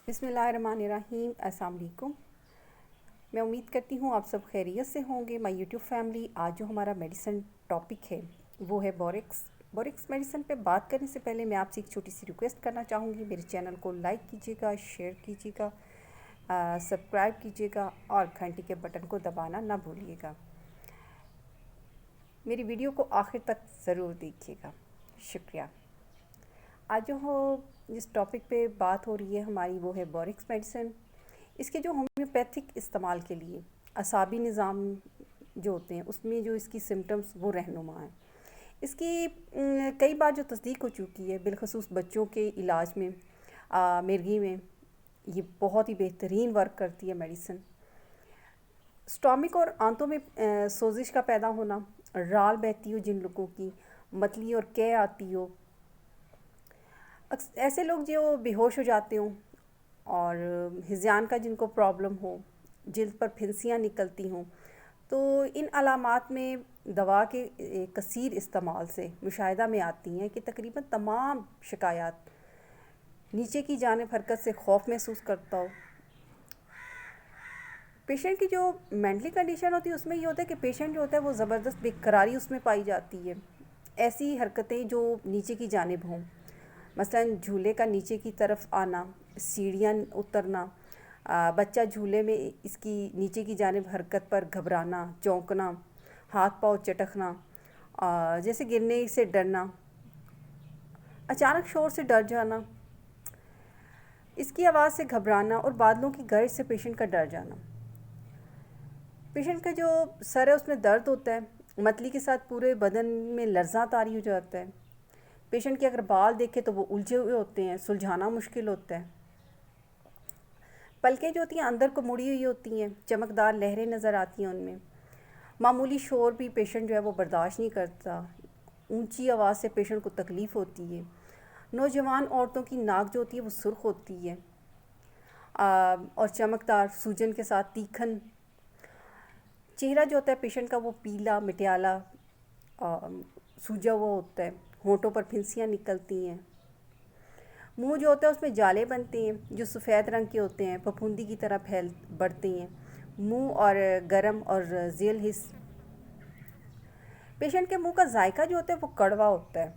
بسم اللہ الرحمن الرحیم۔ السلام علیکم۔ میں امید کرتی ہوں آپ سب خیریت سے ہوں گے۔ مائی یوٹیوب فیملی، آج جو ہمارا میڈیسن ٹاپک ہے وہ ہے بوریکس میڈیسن پہ بات کرنے سے پہلے میں آپ سے ایک چھوٹی سی ریکویسٹ کرنا چاہوں گی۔ میرے چینل کو لائک کیجیے گا، شیئر کیجیے گا، سبسکرائب کیجیے گا اور گھنٹی کے بٹن کو دبانا نہ بھولیے گا۔ میری ویڈیو کو آخر تک ضرور دیکھیے گا۔ شکریہ۔ آج جو جس ٹاپک پہ بات ہو رہی ہے ہماری وہ ہے بوریکس میڈیسن۔ اس کے جو ہومیوپیتھک استعمال کے لیے اعصابی نظام جو ہوتے ہیں اس میں جو اس کی سمٹمز وہ رہنما ہیں۔ اس کی کئی بار جو تصدیق ہو چکی ہے، بالخصوص بچوں کے علاج میں، مرگی میں یہ بہت ہی بہترین ورک کرتی ہے میڈیسن۔ اسٹامک اور آنتوں میں سوزش کا پیدا ہونا، رال بہتی ہو جن لوگوں کی، متلی اور قے آتی ہو، ایسے لوگ جو بے ہوش ہو جاتے ہوں اور ہذیان کا جن کو پرابلم ہو، جلد پر پھنسیاں نکلتی ہوں، تو ان علامات میں دوا کے کثیر استعمال سے مشاہدہ میں آتی ہیں کہ تقریباً تمام شکایات نیچے کی جانب حرکت سے خوف محسوس کرتا ہو۔ پیشنٹ کی جو مینٹلی کنڈیشن ہوتی ہے اس میں یہ ہوتا ہے کہ پیشنٹ جو ہوتا ہے وہ زبردست بے قراری اس میں پائی جاتی ہے۔ ایسی حرکتیں جو نیچے کی جانب ہوں، مثلاً جھولے کا نیچے کی طرف آنا، سیڑھیاں اترنا، بچہ جھولے میں اس کی نیچے کی جانب حرکت پر گھبرانا، چونکنا، ہاتھ پاؤں چٹکنا، جیسے گرنے سے ڈرنا، اچانک شور سے ڈر جانا، اس کی آواز سے گھبرانا اور بادلوں کی گرج سے پیشنٹ کا ڈر جانا۔ پیشنٹ کا جو سر ہے اس میں درد ہوتا ہے، متلی کے ساتھ پورے بدن میں لرزاں طاری ہو جاتا ہے۔ پیشنٹ کے اگر بال دیکھے تو وہ الجھے ہوئے ہوتے ہیں، سلجھانا مشکل ہوتا ہے۔ پلکیں جو ہوتی ہیں اندر کو مڑی ہوئی ہوتی ہیں، چمکدار لہریں نظر آتی ہیں ان میں۔ معمولی شور بھی پیشنٹ جو ہے وہ برداشت نہیں کرتا، اونچی آواز سے پیشنٹ کو تکلیف ہوتی ہے۔ نوجوان عورتوں کی ناک جو ہوتی ہے وہ سرخ ہوتی ہے اور چمکدار، سوجن کے ساتھ تیکھن۔ چہرہ جو ہوتا ہے پیشنٹ کا وہ پیلا مٹیالا سوجا ہوا ہوتا ہے، ہونٹوں پر پھنسیاں نکلتی ہیں۔ منہ جو ہوتا ہے اس میں جالے بنتے ہیں جو سفید رنگ کے ہوتے ہیں، پھپھوندی کی طرح بڑھتے ہیں۔ منہ اور گرم اور ذیل حس۔ پیشنٹ کے منہ کا ذائقہ جو ہوتا ہے وہ کڑوا ہوتا ہے،